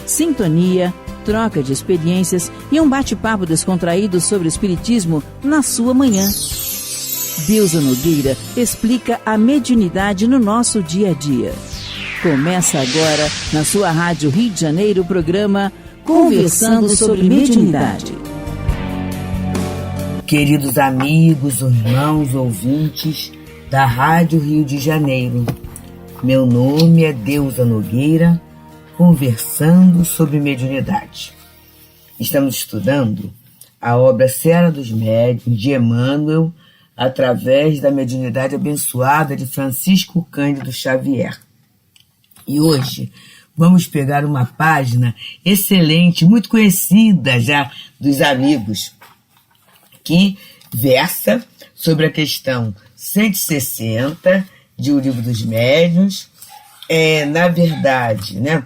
sintonia, troca de experiências e um bate-papo descontraído sobre o espiritismo na sua manhã. Deusa Nogueira explica a mediunidade no nosso dia a dia. Começa agora, na sua Rádio Rio de Janeiro, o programa Conversando sobre Mediunidade. Queridos amigos, irmãos, ouvintes da Rádio Rio de Janeiro, meu nome é Deusa Nogueira, conversando sobre mediunidade. Estamos estudando a obra Serra dos Médiuns de Emmanuel, através da mediunidade abençoada de Francisco Cândido Xavier. E hoje vamos pegar uma página excelente, muito conhecida já dos amigos, que versa sobre a questão 160 de O Livro dos Médiuns. Na verdade, né,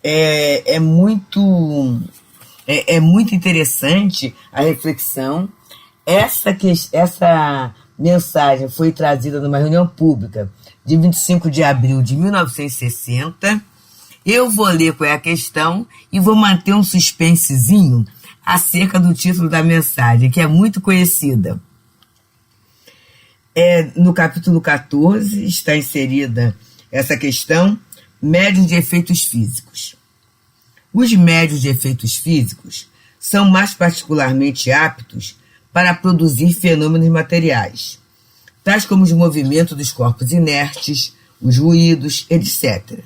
é muito interessante a reflexão. Essa mensagem foi trazida numa reunião pública de 25 de abril de 1960. Eu vou ler qual é a questão e vou manter um suspensezinho acerca do título da mensagem, que é muito conhecida. No capítulo 14 está inserida essa questão, médiuns de efeitos físicos. Os médiuns de efeitos físicos são mais particularmente aptos para produzir fenômenos materiais, tais como os movimentos dos corpos inertes, os ruídos, etc.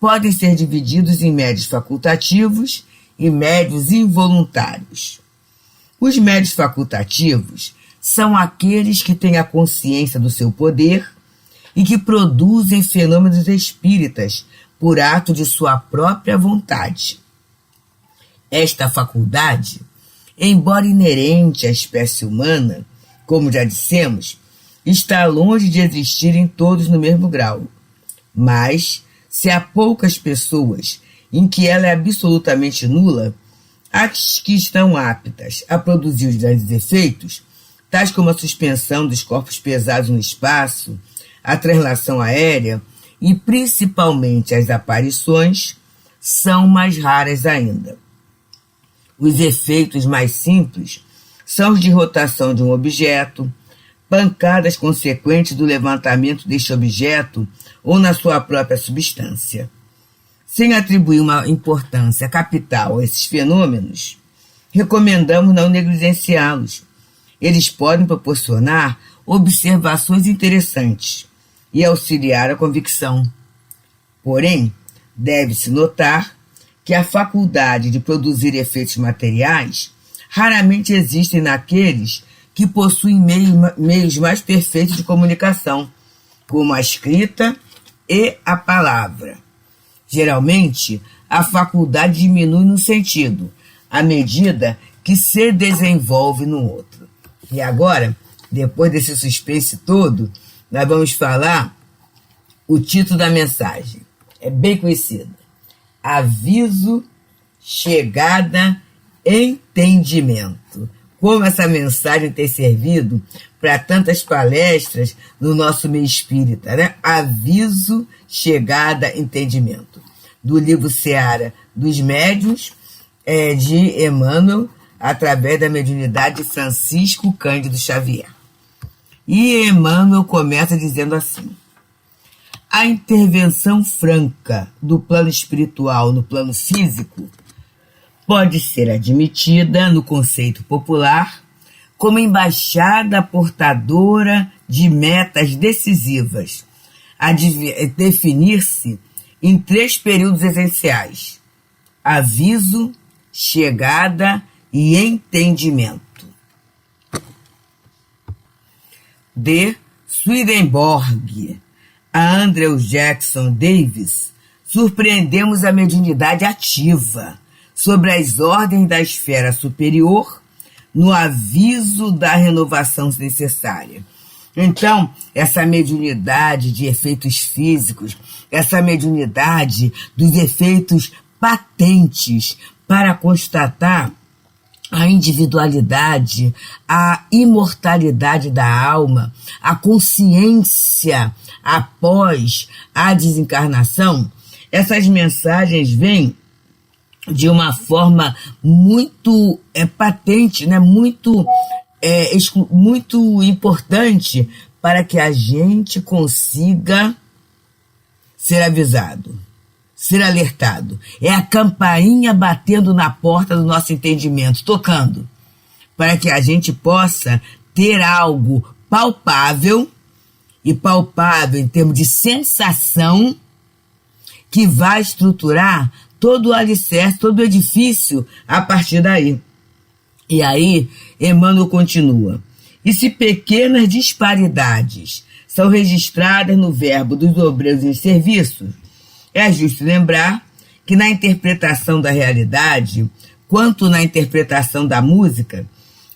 Podem ser divididos em médios facultativos e médios involuntários. Os médios facultativos são aqueles que têm a consciência do seu poder e que produzem fenômenos espíritas por ato de sua própria vontade. Esta faculdade, embora inerente à espécie humana, como já dissemos, está longe de existir em todos no mesmo grau. Mas, se há poucas pessoas em que ela é absolutamente nula, as que estão aptas a produzir os grandes efeitos, tais como a suspensão dos corpos pesados no espaço, a translação aérea e principalmente as aparições, são mais raras ainda. Os efeitos mais simples são os de rotação de um objeto, pancadas consequentes do levantamento deste objeto ou na sua própria substância. Sem atribuir uma importância capital a esses fenômenos, recomendamos não negligenciá-los. Eles podem proporcionar observações interessantes e auxiliar a convicção. Porém, deve-se notar que a faculdade de produzir efeitos materiais raramente existe naqueles que possuem meios mais perfeitos de comunicação, como a escrita e a palavra. Geralmente, a faculdade diminui num sentido, à medida que se desenvolve no outro. E agora, depois desse suspense todo, nós vamos falar o título da mensagem. É bem conhecido. Aviso, chegada, entendimento. Como essa mensagem tem servido para tantas palestras no nosso meio espírita, né? Aviso, chegada, entendimento. Do livro Seara dos Médiuns, de Emmanuel, através da mediunidade de Francisco Cândido Xavier. E Emmanuel começa dizendo assim: a intervenção franca do plano espiritual no plano físico pode ser admitida no conceito popular como embaixada portadora de metas decisivas, a definir-se em 3 períodos essenciais: aviso, chegada e entendimento. De Swedenborg a Andrew Jackson Davis, surpreendemos a mediunidade ativa sobre as ordens da esfera superior no aviso da renovação necessária. Então, essa mediunidade de efeitos físicos, essa mediunidade dos efeitos patentes para constatar a individualidade, a imortalidade da alma, a consciência após a desencarnação, essas mensagens vêm de uma forma muito patente, né? Muito importante para que a gente consiga ser avisado, ser alertado. É a campainha batendo na porta do nosso entendimento, tocando, para que a gente possa ter algo palpável, e palpável em termos de sensação, que vai estruturar todo o alicerce, todo o edifício a partir daí. E aí, Emmanuel continua. E se pequenas disparidades são registradas no verbo dos obreiros em serviço, é justo lembrar que na interpretação da realidade, quanto na interpretação da música,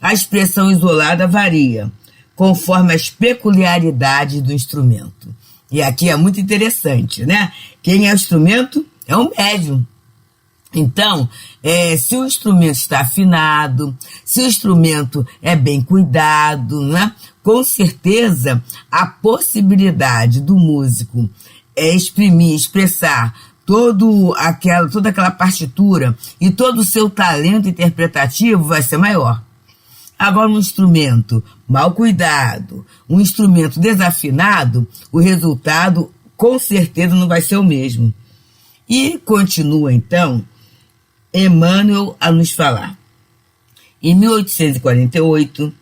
a expressão isolada varia, conforme as peculiaridades do instrumento. E aqui é muito interessante, né? Quem é o instrumento é o médium. Então, se o instrumento está afinado, se o instrumento é bem cuidado, né? Com certeza a possibilidade do músico expressar toda aquela partitura e todo o seu talento interpretativo vai ser maior. Agora, um instrumento mal cuidado, um instrumento desafinado, o resultado com certeza não vai ser o mesmo. E continua então Emmanuel a nos falar. Em 1848,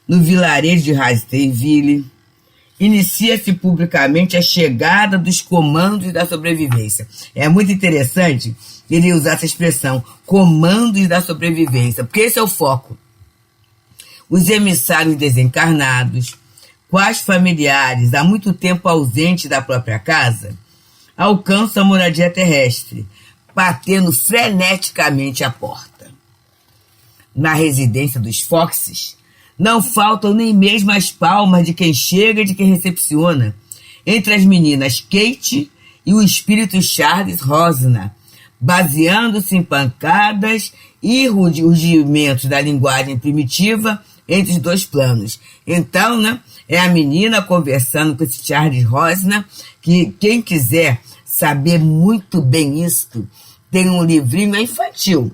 no vilarejo de Rasteiville, inicia-se publicamente a chegada dos comandos da sobrevivência. É muito interessante ele usar essa expressão, comandos da sobrevivência, porque esse é o foco. Os emissários desencarnados, quais familiares há muito tempo ausentes da própria casa, alcançam a moradia terrestre, batendo freneticamente a porta. Na residência dos Foxes, não faltam nem mesmo as palmas de quem chega e de quem recepciona, entre as meninas Kate e o espírito Charles Rosna, baseando-se em pancadas e rudimentos da linguagem primitiva entre os dois planos. Então, né, é a menina conversando com esse Charles Rosna, que quem quiser saber muito bem isso, tem um livrinho infantil,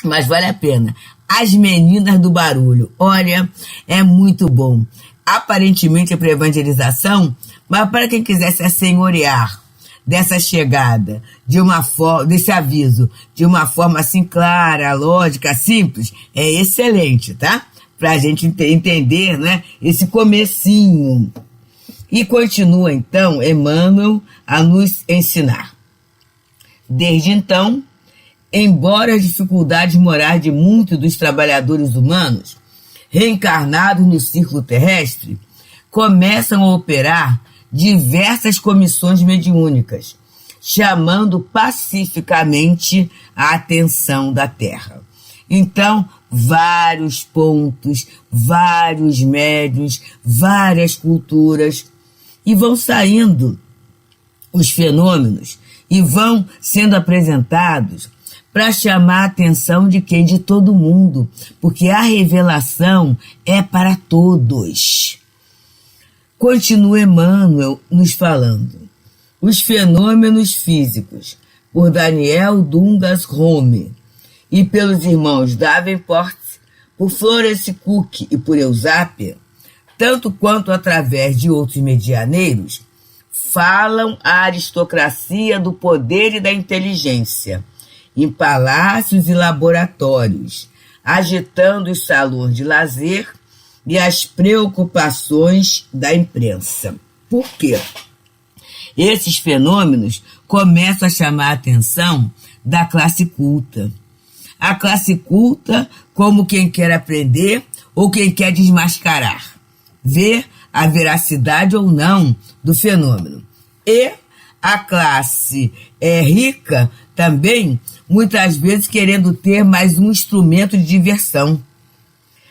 mas vale a pena. As Meninas do Barulho. Olha, é muito bom. Aparentemente é para evangelização, mas para quem quiser se assenhorear dessa chegada, desse aviso, de uma forma assim clara, lógica, simples, é excelente, tá? Para a gente entender, né, esse comecinho. E continua então Emmanuel a nos ensinar. Desde então, embora as dificuldades morais de muitos dos trabalhadores humanos, reencarnados no círculo terrestre, começam a operar diversas comissões mediúnicas, chamando pacificamente a atenção da Terra. Então, vários pontos, vários médiuns, várias culturas, e vão saindo os fenômenos e vão sendo apresentados para chamar a atenção de quem? De todo mundo, porque a revelação é para todos. Continua Emmanuel nos falando. Os fenômenos físicos, por Daniel Dungas Home e pelos irmãos Davenport, por Florence Cook e por Eusápia, tanto quanto através de outros medianeiros, falam a aristocracia do poder e da inteligência, em palácios e laboratórios, agitando os salões de lazer e as preocupações da imprensa. Por quê? Esses fenômenos começam a chamar a atenção da classe culta. A classe culta como quem quer aprender ou quem quer desmascarar, ver a veracidade ou não do fenômeno. E a classe rica também, muitas vezes querendo ter mais um instrumento de diversão,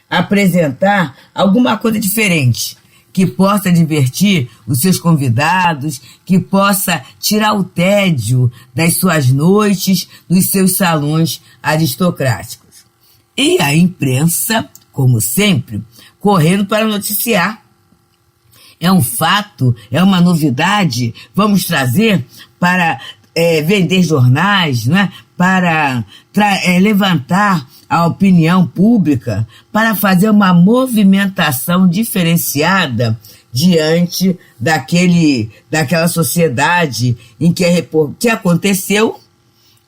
apresentar alguma coisa diferente, que possa divertir os seus convidados, que possa tirar o tédio das suas noites, dos seus salões aristocráticos. E a imprensa, como sempre, correndo para noticiar. É um fato, é uma novidade, vamos trazer para vender jornais, né, para levantar a opinião pública, para fazer uma movimentação diferenciada diante daquela sociedade em que aconteceu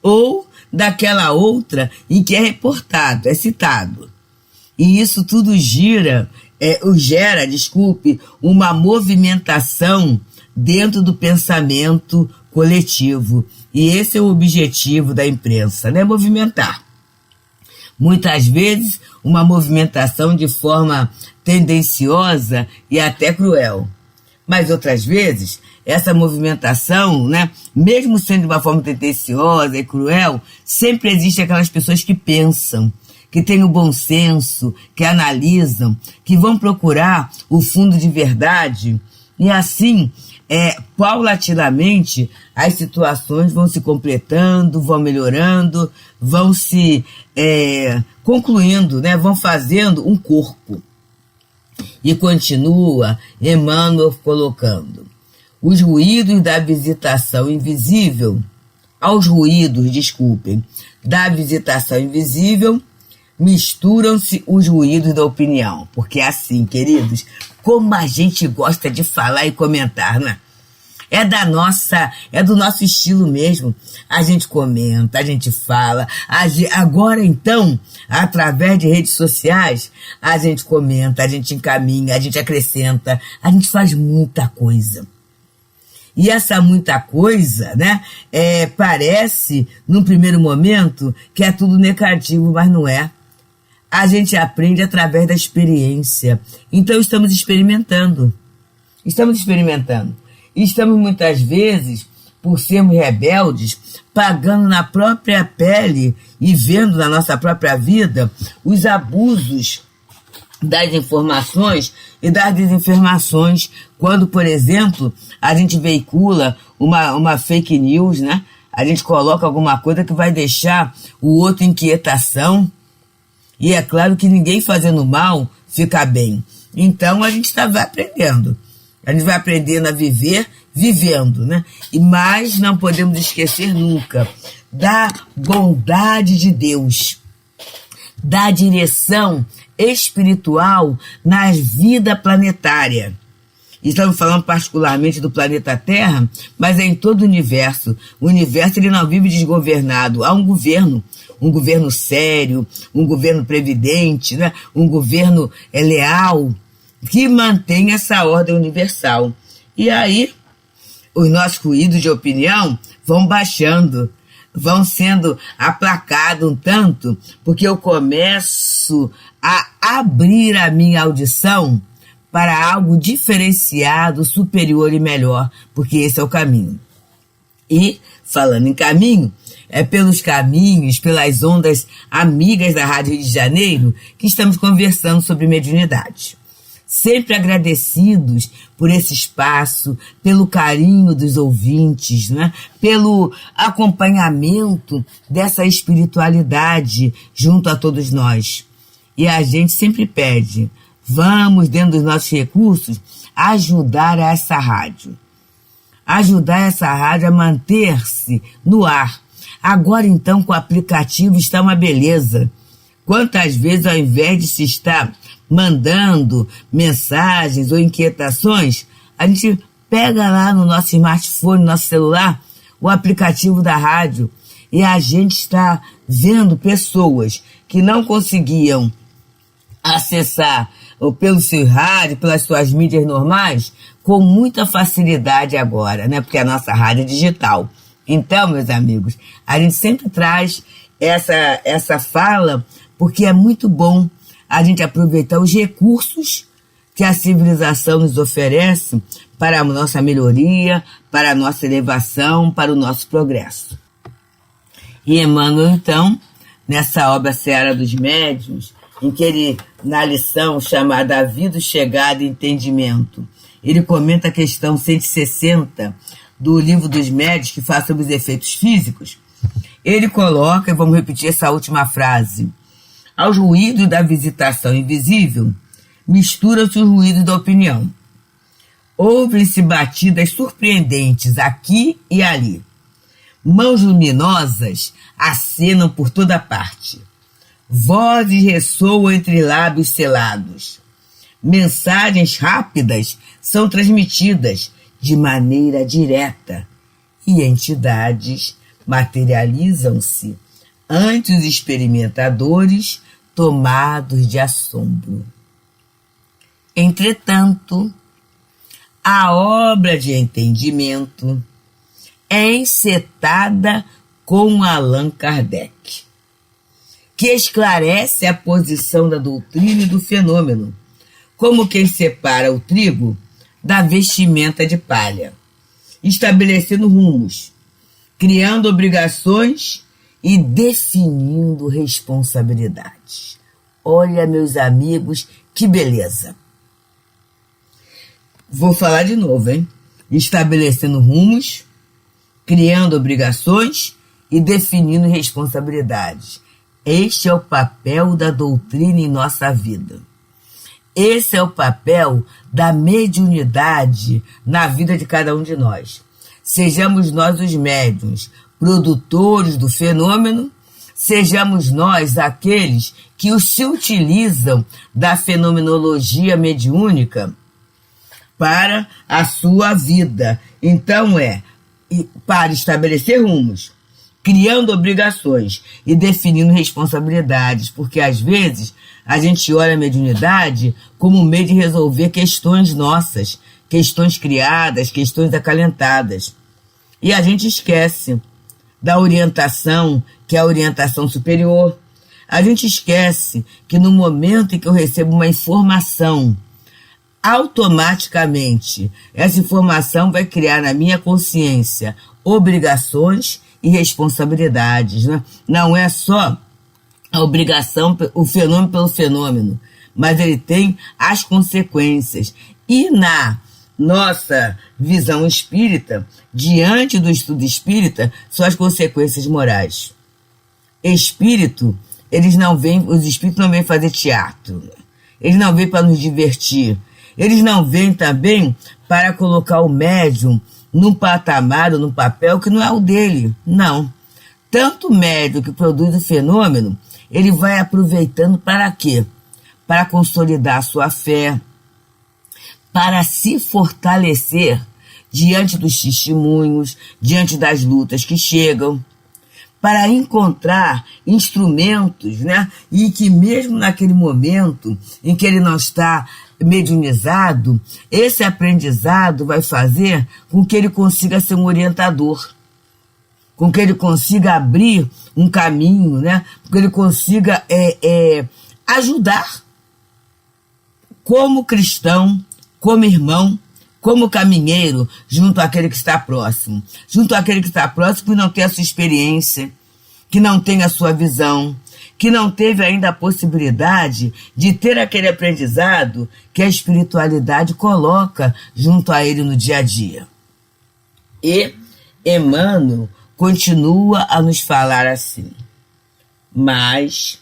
ou daquela outra em que é reportado, é citado. E isso tudo gera, uma movimentação dentro do pensamento coletivo. E esse é o objetivo da imprensa, né? Movimentar. Muitas vezes, uma movimentação de forma tendenciosa e até cruel. Mas outras vezes, essa movimentação, né, mesmo sendo de uma forma tendenciosa e cruel, sempre existe aquelas pessoas que pensam, que têm o bom senso, que analisam, que vão procurar o fundo de verdade. E assim, paulatinamente, as situações vão se completando, vão melhorando, vão se concluindo, né? Vão fazendo um corpo. E continua Emmanuel colocando: aos ruídos da visitação invisível, misturam-se os ruídos da opinião. Porque é assim, queridos, como a gente gosta de falar e comentar, né? É do nosso estilo mesmo. A gente comenta, a gente fala. Agora, então, através de redes sociais, a gente comenta, a gente encaminha, a gente acrescenta, a gente faz muita coisa. E essa muita coisa, né, parece, num primeiro momento, que é tudo negativo, mas não é. A gente aprende através da experiência. Então, estamos experimentando. E estamos, muitas vezes, por sermos rebeldes, pagando na própria pele e vendo na nossa própria vida os abusos das informações e das desinformações, quando, por exemplo, a gente veicula uma fake news, né? A gente coloca alguma coisa que vai deixar o outro em inquietação. E é claro que ninguém fazendo mal fica bem. Então a gente vai aprendendo. A gente vai aprendendo a viver, vivendo, né? Mas não podemos esquecer nunca da bondade de Deus, da direção espiritual na vida planetária. Estamos falando particularmente do planeta Terra, mas é em todo o universo. O universo ele não vive desgovernado. Há um governo sério, um governo previdente, né? Um governo leal, que mantém essa ordem universal. E aí, os nossos ruídos de opinião vão baixando, vão sendo aplacados um tanto, porque eu começo a abrir a minha audição para algo diferenciado, superior e melhor, porque esse é o caminho. E, falando em caminho, é pelos caminhos, pelas ondas amigas da Rádio Rio de Janeiro, que estamos conversando sobre mediunidade. Sempre agradecidos por esse espaço, pelo carinho dos ouvintes, né? Pelo acompanhamento dessa espiritualidade junto a todos nós. E a gente sempre pede, vamos, dentro dos nossos recursos, ajudar essa rádio. Ajudar essa rádio a manter-se no ar. Agora, então, com o aplicativo está uma beleza. Quantas vezes, ao invés de se estar mandando mensagens ou inquietações, a gente pega lá no nosso smartphone, no nosso celular, o aplicativo da rádio, e a gente está vendo pessoas que não conseguiam acessar pelo seu rádio, pelas suas mídias normais, com muita facilidade agora, né? Porque a nossa rádio é digital. Então, meus amigos, a gente sempre traz essa fala, porque é muito bom a gente aproveitar os recursos que a civilização nos oferece para a nossa melhoria, para a nossa elevação, para o nosso progresso. E Emmanuel, então, nessa obra Seara dos Médiuns, em que ele, na lição chamada A Vida, Chegada e Entendimento, ele comenta a questão 160 do Livro dos Médiuns, que fala sobre os efeitos físicos. Ele coloca, e vamos repetir essa última frase: aos ruídos da visitação invisível, misturam-se os ruídos da opinião. Ouvem-se batidas surpreendentes aqui e ali. Mãos luminosas acenam por toda parte. Vozes ressoam entre lábios selados. Mensagens rápidas são transmitidas de maneira direta e entidades materializam-se ante os experimentadores tomados de assombro. Entretanto, a obra de entendimento é encetada com Allan Kardec, que esclarece a posição da doutrina e do fenômeno, como quem separa o trigo da vestimenta de palha, estabelecendo rumos, criando obrigações e definindo responsabilidades. Olha, meus amigos, que beleza! Vou falar de novo, hein? Estabelecendo rumos, criando obrigações e definindo responsabilidades. Este é o papel da doutrina em nossa vida. Esse é o papel da mediunidade na vida de cada um de nós. Sejamos nós os médiuns, produtores do fenômeno, sejamos nós aqueles que se utilizam da fenomenologia mediúnica para a sua vida. Então para estabelecer rumos, criando obrigações e definindo responsabilidades, porque às vezes a gente olha a mediunidade como um meio de resolver questões nossas, questões criadas, questões acalentadas. E a gente esquece da orientação, que é a orientação superior. A gente esquece que no momento em que eu recebo uma informação, automaticamente essa informação vai criar na minha consciência obrigações e responsabilidades, né? Não é só a obrigação, o fenômeno pelo fenômeno, mas ele tem as consequências. E na nossa visão espírita, diante do estudo espírita, são as consequências morais. Os espíritos não vêm fazer teatro, eles não vêm para nos divertir, eles não vêm também para colocar o médium num patamar ou num papel que não é o dele, não. Tanto o médium que produz o fenômeno, ele vai aproveitando para quê? Para consolidar a sua fé, para se fortalecer diante dos testemunhos, diante das lutas que chegam, para encontrar instrumentos, né? E que mesmo naquele momento em que ele não está mediunizado, esse aprendizado vai fazer com que ele consiga ser um orientador, com que ele consiga abrir um caminho, né? Com que ele consiga ajudar como cristão, como irmão, como caminheiro, junto àquele que está próximo. Junto àquele que está próximo que não tem a sua experiência, que não tem a sua visão, que não teve ainda a possibilidade de ter aquele aprendizado que a espiritualidade coloca junto a ele no dia a dia. E Emmanuel continua a nos falar assim: mas,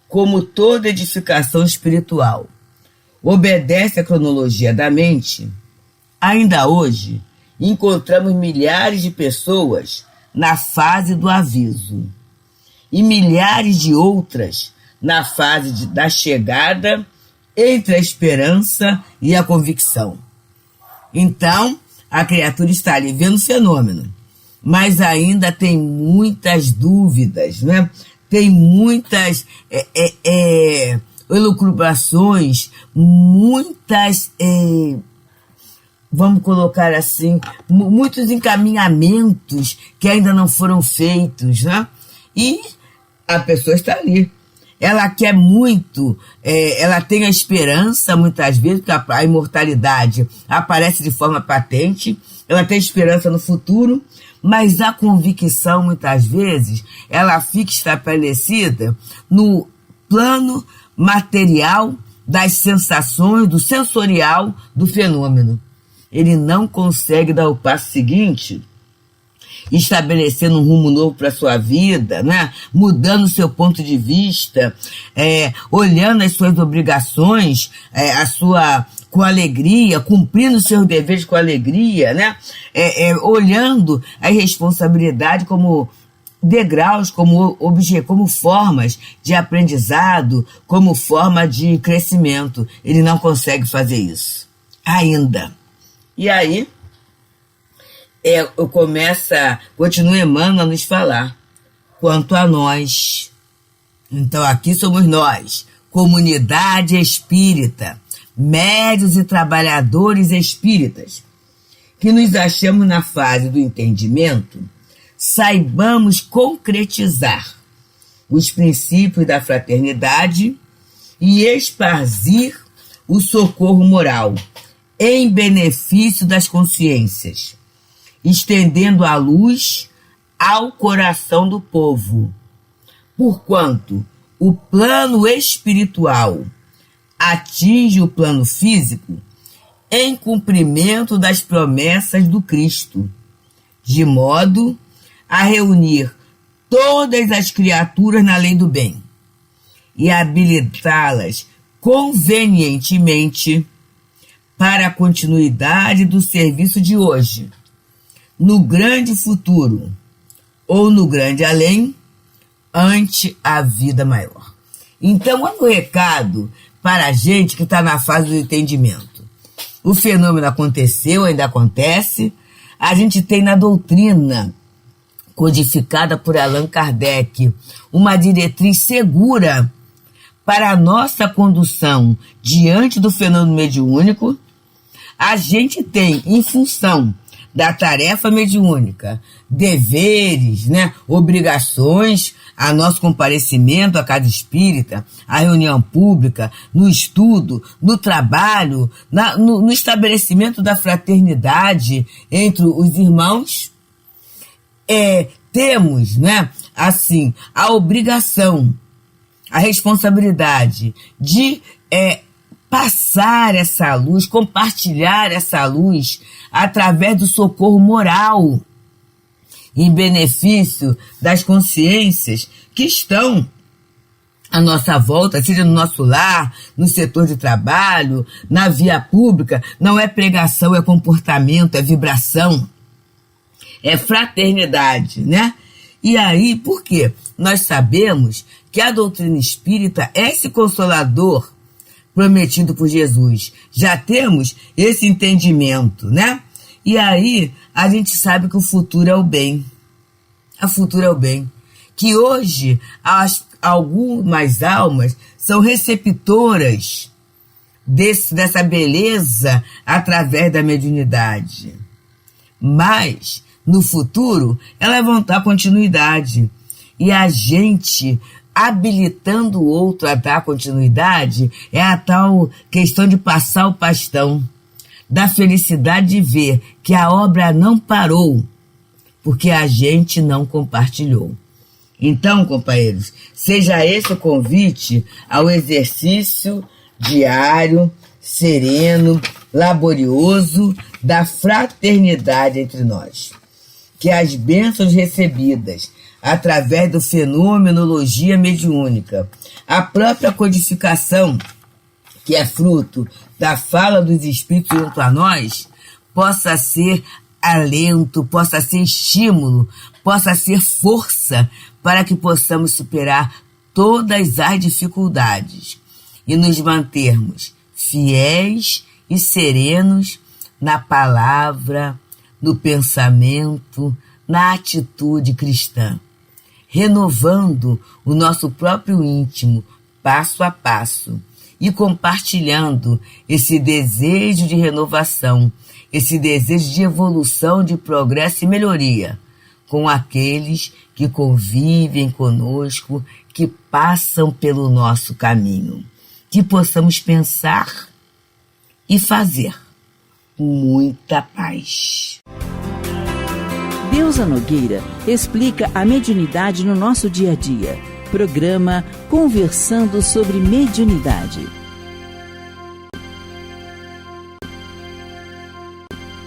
como toda edificação espiritual obedece à cronologia da mente, ainda hoje encontramos milhares de pessoas na fase do aviso e milhares de outras na fase da chegada entre a esperança e a convicção. Então, a criatura está ali vendo o fenômeno, mas ainda tem muitas dúvidas, né? Tem muitas elucubrações, muitas, vamos colocar assim, muitos encaminhamentos que ainda não foram feitos, né? E a pessoa está ali. Ela quer muito, ela tem a esperança, muitas vezes, porque a imortalidade aparece de forma patente, ela tem esperança no futuro, mas a convicção, muitas vezes, ela fica estabelecida no plano material das sensações, do sensorial do fenômeno. Ele não consegue dar o passo seguinte, estabelecendo um rumo novo para a sua vida, né? Mudando o seu ponto de vista, olhando as suas obrigações, com alegria, cumprindo seus deveres com alegria, né? Olhando a responsabilidade como degraus, como formas de aprendizado, como forma de crescimento. Ele não consegue fazer isso ainda. E aí, continua Emmanuel a nos falar. Quanto a nós, então aqui somos nós, comunidade espírita, médiuns e trabalhadores espíritas, que nos achamos na fase do entendimento, saibamos concretizar os princípios da fraternidade e esparzir o socorro moral em benefício das consciências, estendendo a luz ao coração do povo, porquanto o plano espiritual atinge o plano físico em cumprimento das promessas do Cristo, de modo a reunir todas as criaturas na lei do bem e habilitá-las convenientemente para a continuidade do serviço de hoje, no grande futuro ou no grande além, ante a vida maior. Então, é um recado para a gente que está na fase do entendimento. O fenômeno aconteceu, ainda acontece. A gente tem na doutrina, codificada por Allan Kardec, uma diretriz segura para a nossa condução diante do fenômeno mediúnico. A gente tem, em função da tarefa mediúnica, deveres, né, obrigações, a nosso comparecimento à casa espírita, à reunião pública, no estudo, no trabalho, no estabelecimento da fraternidade entre os irmãos. Temos, né, assim, a obrigação, a responsabilidade de passar essa luz, compartilhar essa luz através do socorro moral em benefício das consciências que estão à nossa volta, seja no nosso lar, no setor de trabalho, na via pública. Não é pregação, é comportamento, é vibração, é fraternidade, né? E aí, por quê? Nós sabemos que a doutrina espírita é esse consolador prometido por Jesus. Já temos esse entendimento, né? E aí, a gente sabe que o futuro é o bem. O futuro é o bem. Que hoje, algumas almas são receptoras dessa beleza através da mediunidade. Mas, no futuro, elas vão dar continuidade. E a gente habilitando o outro a dar continuidade é a tal questão de passar o bastão, da felicidade de ver que a obra não parou, porque a gente não compartilhou. Então, companheiros, seja esse o convite ao exercício diário, sereno, laborioso da fraternidade entre nós. Que as bênçãos recebidas através do fenomenologia mediúnica, a própria codificação, que é fruto da fala dos Espíritos junto a nós, possa ser alento, possa ser estímulo, possa ser força para que possamos superar todas as dificuldades e nos mantermos fiéis e serenos na palavra, no pensamento, na atitude cristã, renovando o nosso próprio íntimo, passo a passo, e compartilhando esse desejo de renovação, esse desejo de evolução, de progresso e melhoria com aqueles que convivem conosco, que passam pelo nosso caminho. Que possamos pensar e fazer com muita paz. Deusa Nogueira explica a mediunidade no nosso dia a dia. Programa Conversando sobre Mediunidade.